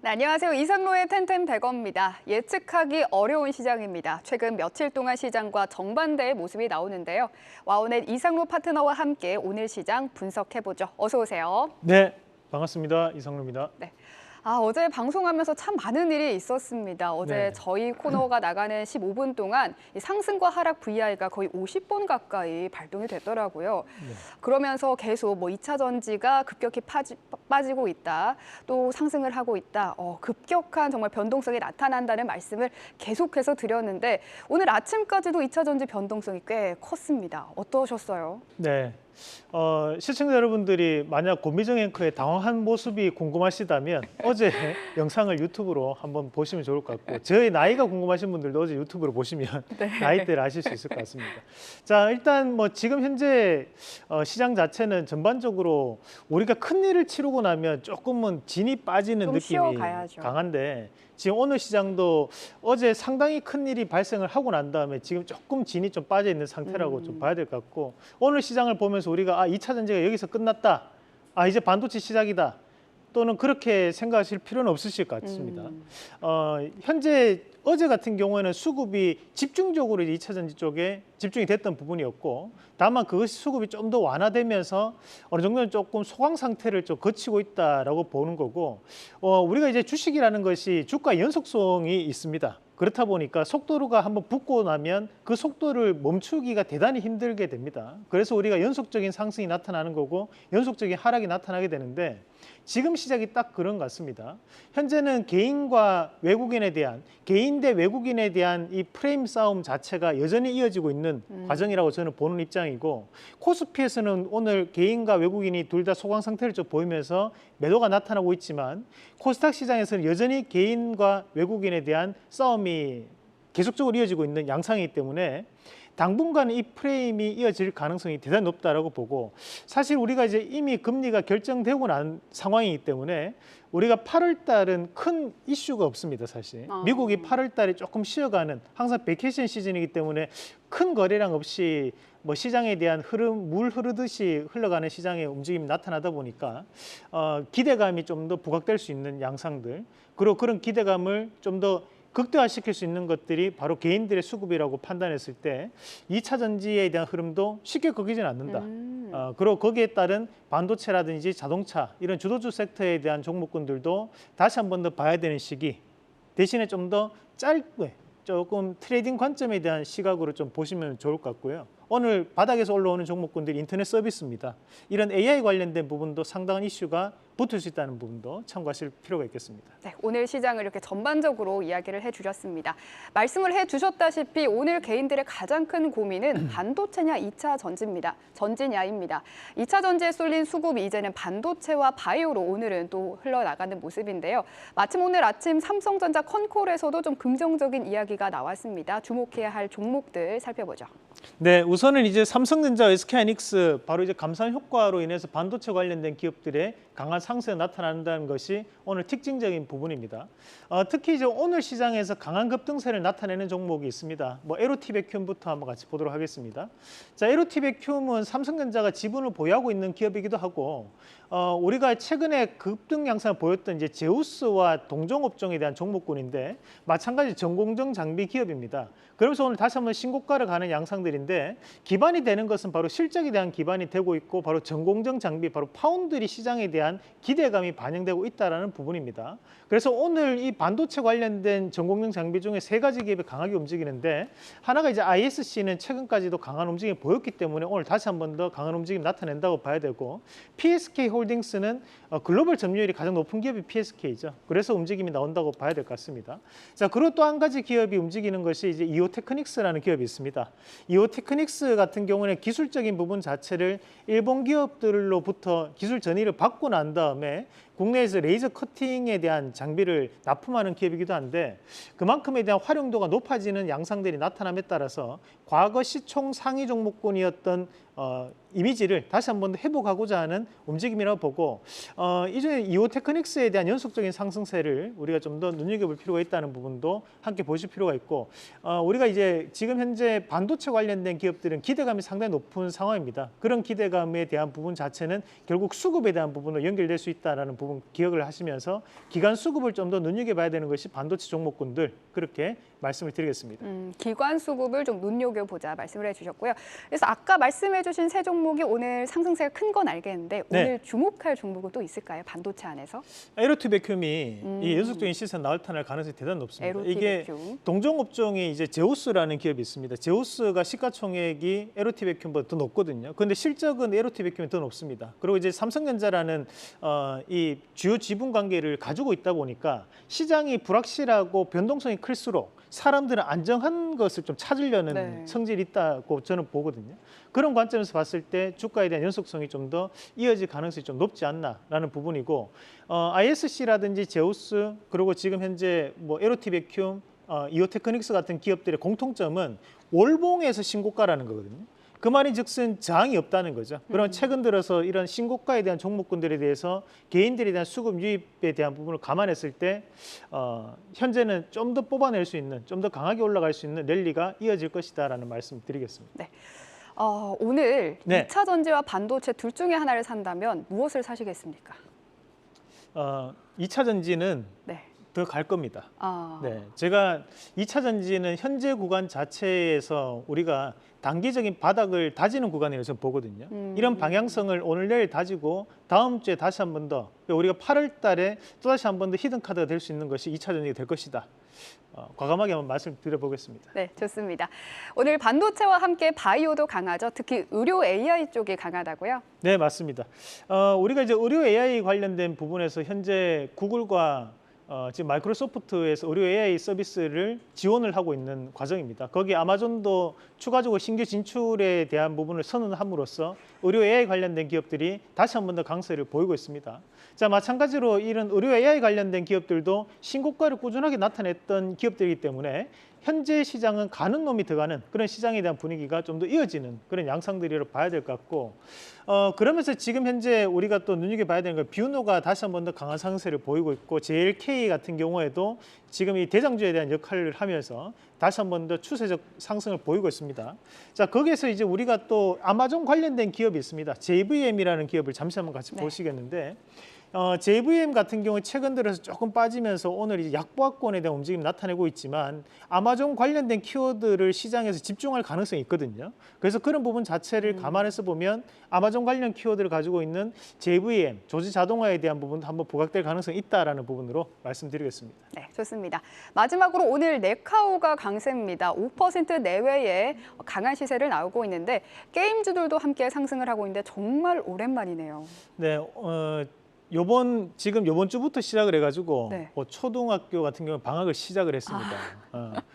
네, 안녕하세요. 이상로의 텐텐백어입니다. 예측하기 어려운 시장입니다. 최근 며칠 동안 시장과 정반대의 모습이 나오는데요. 와우넷 이상로 파트너와 함께 오늘 시장 분석해보죠. 어서 오세요. 네, 반갑습니다. 이상로입니다. 네. 어제 방송하면서 참 많은 일이 있었습니다. 어제 네. 저희 코너가 나가는 15분 동안 이 상승과 하락 VI가 거의 50번 가까이 발동이 됐더라고요. 네. 그러면서 계속 뭐 2차 전지가 급격히 빠지고 있다, 또 상승을 하고 있다, 급격한 정말 변동성이 나타난다는 말씀을 계속해서 드렸는데 오늘 아침까지도 2차 전지 변동성이 꽤 컸습니다. 어떠셨어요? 네. 시청자 여러분들이 만약 고미정 앵커의 당황한 모습이 궁금하시다면 어제 영상을 유튜브로 한번 보시면 좋을 것 같고 저의 나이가 궁금하신 분들도 어제 유튜브로 보시면 나이대를 아실 수 있을 것 같습니다. 자, 일단 뭐 지금 현재 시장 자체는 전반적으로 우리가 큰 일을 치르고 나면 조금은 진이 빠지는 좀 느낌이 쉬어가야죠. 강한데 지금 오늘 시장도 어제 상당히 큰 일이 발생을 하고 난 다음에 지금 조금 진이 좀 빠져 있는 상태라고 좀 봐야 될 것 같고 오늘 시장을 보면서 우리가 2차 전지가 여기서 끝났다. 이제 반도체 시작이다. 또는 그렇게 생각하실 필요는 없으실 것 같습니다. 현재 어제 같은 경우에는 수급이 집중적으로 2차 전지 쪽에 집중이 됐던 부분이었고 다만 그것이 수급이 좀 더 완화되면서 어느 정도는 조금 소강 상태를 좀 거치고 있다라고 보는 거고 우리가 이제 주식이라는 것이 주가 연속성이 있습니다. 그렇다 보니까 속도가 한번 붙고 나면 그 속도를 멈추기가 대단히 힘들게 됩니다. 그래서 우리가 연속적인 상승이 나타나는 거고 연속적인 하락이 나타나게 되는데 지금 시작이 딱 그런 것 같습니다. 현재는 개인과 외국인에 대한 개인 대 외국인에 대한 이 프레임 싸움 자체가 여전히 이어지고 있는 과정이라고 저는 보는 입장이고 코스피에서는 오늘 개인과 외국인이 둘 다 소강 상태를 좀 보이면서 매도가 나타나고 있지만 코스닥 시장에서는 여전히 개인과 외국인에 대한 싸움이 계속적으로 이어지고 있는 양상이기 때문에 당분간은 이 프레임이 이어질 가능성이 대단히 높다라고 보고 사실 우리가 이제 이미 금리가 결정되고 난 상황이기 때문에 우리가 8월 달은 큰 이슈가 없습니다, 사실. 미국이 8월 달에 조금 쉬어가는 항상 베케이션 시즌이기 때문에 큰 거래량 없이 뭐 시장에 대한 흐름, 물 흐르듯이 흘러가는 시장의 움직임이 나타나다 보니까 기대감이 좀 더 부각될 수 있는 양상들 그리고 그런 기대감을 좀 더 극대화시킬 수 있는 것들이 바로 개인들의 수급이라고 판단했을 때 2차 전지에 대한 흐름도 쉽게 꺾이지는 않는다. 그리고 거기에 따른 반도체라든지 자동차 이런 주도주 섹터에 대한 종목군들도 다시 한 번 더 봐야 되는 시기 대신에 좀 더 짧게 조금 트레이딩 관점에 대한 시각으로 좀 보시면 좋을 것 같고요. 오늘 바닥에서 올라오는 종목군들이 인터넷 서비스입니다. 이런 AI 관련된 부분도 상당한 이슈가 붙을 수 있다는 부분도 참고하실 필요가 있겠습니다. 네, 오늘 시장을 이렇게 전반적으로 이야기를 해주셨습니다. 말씀을 해주셨다시피 오늘 개인들의 가장 큰 고민은 반도체냐 2차 전지입니다. 전지냐입니다. 2차 전지에 쏠린 수급이 이제는 반도체와 바이오로 오늘은 또 흘러나가는 모습인데요. 마침 오늘 아침 삼성전자 컨콜에서도 좀 긍정적인 이야기가 나왔습니다. 주목해야 할 종목들 살펴보죠. 네, 우선은 이제 삼성전자, SK하이닉스 바로 이제 감산 효과로 인해서 반도체 관련된 기업들의 강한 상승이 나타난다는 것이 오늘 특징적인 부분입니다. 특히 이제 오늘 시장에서 강한 급등세를 나타내는 종목이 있습니다. 뭐 에로티베큐움부터 한번 같이 보도록 하겠습니다. 자, 에로티베큐움은 삼성전자가 지분을 보유하고 있는 기업이기도 하고 우리가 최근에 급등 양상을 보였던 이제 제우스와 동종업종에 대한 종목군인데 마찬가지 전공정 장비 기업입니다. 그러면서 오늘 다시 한번 신고가를 가는 양상들인데 기반이 되는 것은 바로 실적에 대한 기반이 되고 있고 바로 전공정 장비, 바로 파운드리 시장에 대한 기대감이 반영되고 있다는 부분입니다. 그래서 오늘 이 반도체 관련된 전공정 장비 중에 세 가지 기업이 강하게 움직이는데 하나가 이제 ISC는 최근까지도 강한 움직임을 보였기 때문에 오늘 다시 한번 더 강한 움직임 나타낸다고 봐야 되고 PSK 홀딩스는 글로벌 점유율이 가장 높은 기업이 PSK죠. 그래서 움직임이 나온다고 봐야 될 것 같습니다. 자, 그리고 또 한 가지 기업이 움직이는 것이 이제 이오테크닉스라는 기업이 있습니다. 이오테크닉스 같은 경우는 기술적인 부분 자체를 일본 기업들로부터 기술 전이를 받고 난 다음에 국내에서 레이저 커팅에 대한 장비를 납품하는 기업이기도 한데 그만큼에 대한 활용도가 높아지는 양상들이 나타남에 따라서 과거 시총 상위 종목군이었던 이미지를 다시 한 번 더 회복하고자 하는 움직임이라고 보고 이전에 이오테크닉스에 대한 연속적인 상승세를 우리가 좀 더 눈여겨볼 필요가 있다는 부분도 함께 보실 필요가 있고 우리가 이제 지금 현재 반도체 관련된 기업들은 기대감이 상당히 높은 상황입니다. 그런 기대감에 대한 부분 자체는 결국 수급에 대한 부분으로 연결될 수 있다는 부분 부분 기억을 하시면서 기간 수급을 좀 더 눈여겨봐야 되는 것이 반도체 종목군들 그렇게 말씀을 드리겠습니다. 기관 수급을 좀 눈여겨보자 말씀을 해주셨고요. 그래서 아까 말씀해주신 세 종목이 오늘 상승세가 큰 건 알겠는데 네. 오늘 주목할 종목은 또 있을까요? 반도체 안에서? 에로티베큐이 이 연속적인 시세 나타날 가능성이 대단히 높습니다. 이게 에로티베큐. 동종업종이 이제 제우스라는 기업이 있습니다. 제우스가 시가총액이 에로티베큐보다 더 높거든요. 그런데 실적은 에로티베큐이 더 높습니다. 그리고 이제 삼성전자라는 이 주요 지분 관계를 가지고 있다 보니까 시장이 불확실하고 변동성이 클수록 사람들은 안정한 것을 좀 찾으려는 네. 성질이 있다고 저는 보거든요. 그런 관점에서 봤을 때 주가에 대한 연속성이 좀 더 이어질 가능성이 좀 높지 않나라는 부분이고 ISC라든지 제우스 그리고 지금 현재 뭐 에로티베큐, 이오테크닉스 같은 기업들의 공통점은 월봉에서 신고가라는 거거든요. 그 말인즉슨 저항이 없다는 거죠. 그럼 최근 들어서 이런 신고가에 대한 종목군들에 대해서 개인들에 대한 수급 유입에 대한 부분을 감안했을 때 현재는 좀 더 뽑아낼 수 있는, 좀 더 강하게 올라갈 수 있는 랠리가 이어질 것이다라는 말씀 드리겠습니다. 네. 오늘 네. 2차 전지와 반도체 둘 중에 하나를 산다면 무엇을 사시겠습니까? 2차 전지는 네. 더 갈 겁니다. 아, 네, 제가 2차 전지는 현재 구간 자체에서 우리가 단기적인 바닥을 다지는 구간이라고 저는 보거든요. 이런 방향성을 오늘 내일 다지고 다음 주에 다시 한 번 더 우리가 8월 달에 또다시 한 번 더 히든 카드가 될 수 있는 것이 2차 전지가 될 것이다. 과감하게 한번 말씀드려보겠습니다. 네, 좋습니다. 오늘 반도체와 함께 바이오도 강하죠. 특히 의료 AI 쪽이 강하다고요? 네, 맞습니다. 우리가 이제 의료 AI 관련된 부분에서 현재 구글과 지금 마이크로소프트에서 의료 AI 서비스를 지원을 하고 있는 과정입니다. 거기 아마존도 추가적으로 신규 진출에 대한 부분을 선언함으로써 의료 AI 관련된 기업들이 다시 한 번 더 강세를 보이고 있습니다. 자, 마찬가지로 이런 의료 AI 관련된 기업들도 신고가를 꾸준하게 나타냈던 기업들이기 때문에 현재 시장은 가는 놈이 들어가는 그런 시장에 대한 분위기가 좀 더 이어지는 그런 양상들이라고 봐야 될 것 같고 그러면서 지금 현재 우리가 또 눈여겨봐야 되는 건 비오노가 다시 한 번 더 강한 상승세를 보이고 있고 JLK 같은 경우에도 지금 이 대장주에 대한 역할을 하면서 다시 한 번 더 추세적 상승을 보이고 있습니다. 자, 거기에서 이제 우리가 또 아마존 관련된 기업이 있습니다. JVM이라는 기업을 잠시 한번 같이 보시겠는데 JVM 같은 경우 최근 들어서 조금 빠지면서 오늘 이제 약보합권에 대한 움직임이 나타내고 있지만 아마존 관련된 키워드를 시장에서 집중할 가능성이 있거든요. 그래서 그런 부분 자체를 감안해서 보면 아마존 관련 키워드를 가지고 있는 JVM, 조지 자동화에 대한 부분도 한번 부각될 가능성이 있다라는 부분으로 말씀드리겠습니다. 네, 좋습니다. 마지막으로 오늘 네카오가 강세입니다. 5% 내외의 강한 시세를 나오고 있는데 게임주들도 함께 상승을 하고 있는데 정말 오랜만이네요. 네, 요번 주부터 시작을 해가지고 네. 초등학교 같은 경우 방학을 시작을 했습니다.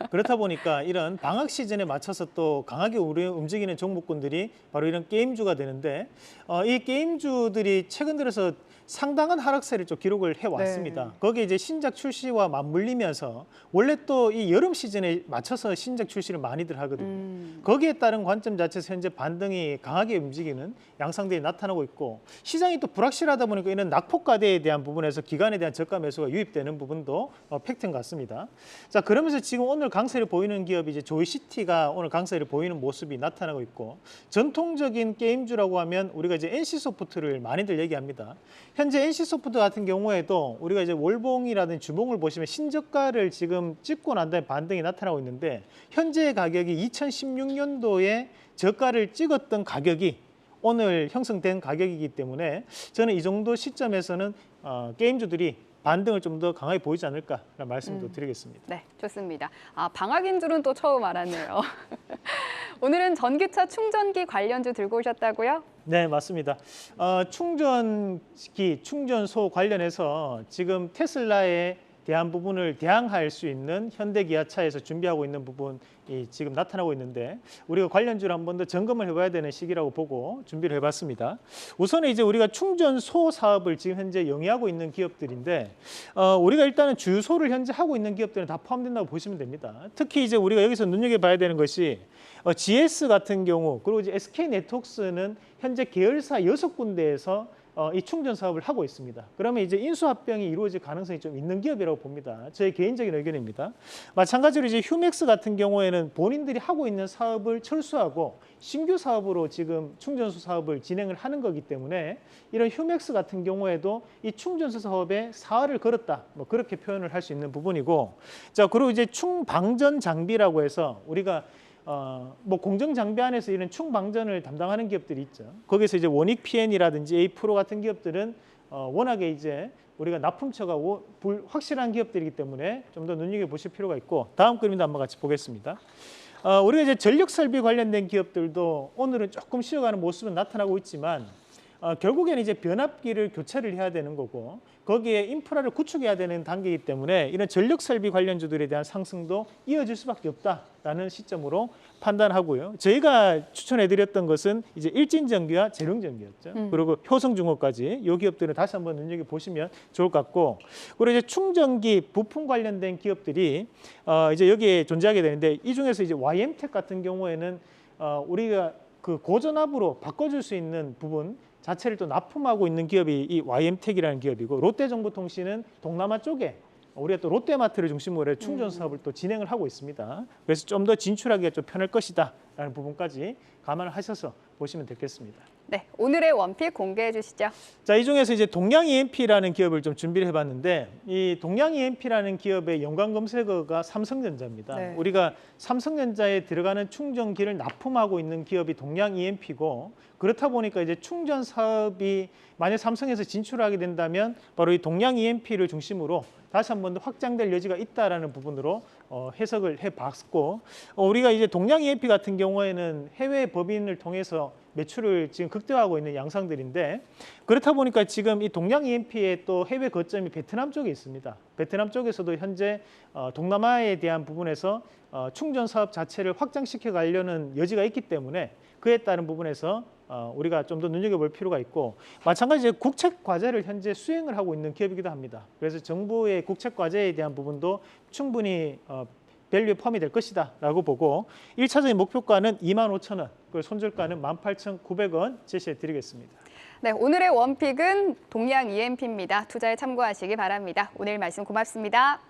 그렇다 보니까 이런 방학 시즌에 맞춰서 또 강하게 움직이는 종목군들이 바로 이런 게임주가 되는데 이 게임주들이 최근 들어서 상당한 하락세를 좀 기록을 해왔습니다. 네. 거기에 이제 신작 출시와 맞물리면서 원래 또 이 여름 시즌에 맞춰서 신작 출시를 많이들 하거든요. 거기에 따른 관점 자체에서 현재 반등이 강하게 움직이는 양상들이 나타나고 있고 시장이 또 불확실하다 보니까 이런 낙폭과대에 대한 부분에서 기관에 대한 저가 매수가 유입되는 부분도 팩트인 것 같습니다. 자, 그러면서 지금 오늘 강세를 보이는 기업이 이제 조이시티가 오늘 강세를 보이는 모습이 나타나고 있고 전통적인 게임주라고 하면 우리가 이제 NC소프트를 많이들 얘기합니다. 현재 NC소프트 같은 경우에도 우리가 이제 월봉이라든지 주봉을 보시면 신저가를 지금 찍고 난 다음에 반등이 나타나고 있는데 현재 가격이 2016년도에 저가를 찍었던 가격이 오늘 형성된 가격이기 때문에 저는 이 정도 시점에서는 게임주들이 반등을 좀 더 강하게 보이지 않을까라는 말씀도 드리겠습니다. 네, 좋습니다. 방학인 줄은 또 처음 알았네요. 오늘은 전기차 충전기 관련주 들고 오셨다고요? 네, 맞습니다. 충전기, 충전소 관련해서 지금 테슬라에 대한 부분을 대항할 수 있는 현대기아차에서 준비하고 있는 부분이 지금 나타나고 있는데 우리가 관련주를 한 번 더 점검을 해봐야 되는 시기라고 보고 준비를 해봤습니다. 우선은 이제 우리가 충전소 사업을 지금 현재 영위하고 있는 기업들인데 우리가 일단은 주유소를 현재 하고 있는 기업들은 다 포함된다고 보시면 됩니다. 특히 이제 우리가 여기서 눈여겨봐야 되는 것이 GS 같은 경우 그리고 이제 SK네트워크스는 현재 계열사 6군데에서 이 충전 사업을 하고 있습니다. 그러면 이제 인수합병이 이루어질 가능성이 좀 있는 기업이라고 봅니다. 저의 개인적인 의견입니다. 마찬가지로 이제 휴맥스 같은 경우에는 본인들이 하고 있는 사업을 철수하고 신규 사업으로 지금 충전소 사업을 진행을 하는 거기 때문에 이런 휴맥스 같은 경우에도 이 충전소 사업에 사활을 걸었다. 뭐 그렇게 표현을 할 수 있는 부분이고, 자 그리고 이제 충방전 장비라고 해서 우리가 뭐 공정 장비 안에서 이런 충방전을 담당하는 기업들이 있죠. 거기서 이제 원익 PN이라든지 A-프로 같은 기업들은 워낙에 이제 우리가 납품처가 확실한 기업들이기 때문에 좀 더 눈여겨 보실 필요가 있고, 다음 그림도 한번 같이 보겠습니다. 우리가 이제 전력 설비 관련된 기업들도 오늘은 조금 쉬어가는 모습은 나타나고 있지만 결국에는 이제 변압기를 교체를 해야 되는 거고 거기에 인프라를 구축해야 되는 단계이기 때문에 이런 전력 설비 관련주들에 대한 상승도 이어질 수밖에 없다라는 시점으로 판단하고요. 저희가 추천해드렸던 것은 이제 일진전기와 재룡전기였죠. 그리고 효성중업까지 이 기업들은 다시 한번 눈여겨 보시면 좋을 것 같고, 그리고 이제 충전기 부품 관련된 기업들이 이제 여기에 존재하게 되는데 이 중에서 이제 YM텍 같은 경우에는 우리가 그 고전압으로 바꿔줄 수 있는 부분 자체를 또 납품하고 있는 기업이 이 YM텍이라는 기업이고, 롯데정보통신은 동남아 쪽에 우리가 또 롯데마트를 중심으로 해 충전 사업을 또 진행을 하고 있습니다. 그래서 좀 더 진출하기가 좀 편할 것이다라는 부분까지 감안하셔서 보시면 되겠습니다. 네, 오늘의 원픽 공개해 주시죠. 자, 이 중에서 이제 동양 EMP라는 기업을 좀 준비를 해봤는데, 이 동양 EMP라는 기업의 연관 검색어가 삼성전자입니다. 네. 우리가 삼성전자에 들어가는 충전기를 납품하고 있는 기업이 동양 EMP고, 그렇다 보니까 이제 충전 사업이 만약 삼성에서 진출하게 된다면 바로 이 동양 EMP를 중심으로 다시 한 번 더 확장될 여지가 있다라는 부분으로 해석을 해봤고, 우리가 이제 동양 EMP 같은 경우에는 해외 법인을 통해서 매출을 지금 극대화하고 있는 양상들인데, 그렇다 보니까 지금 이 동양 EMP의 또 해외 거점이 베트남 쪽에 있습니다. 베트남 쪽에서도 현재 동남아에 대한 부분에서 충전 사업 자체를 확장시켜 가려는 여지가 있기 때문에 그에 따른 부분에서 우리가 좀 더 눈여겨볼 필요가 있고, 마찬가지로 국책 과제를 현재 수행을 하고 있는 기업이기도 합니다. 그래서 정부의 국책 과제에 대한 부분도 충분히 밸류에 포함이 될 것이다라고 보고 1차적인 목표가는 25,000원, 그리고 손절가는 18,900원 제시해 드리겠습니다. 네, 오늘의 원픽은 동양 EMP입니다. 투자에 참고하시기 바랍니다. 오늘 말씀 고맙습니다.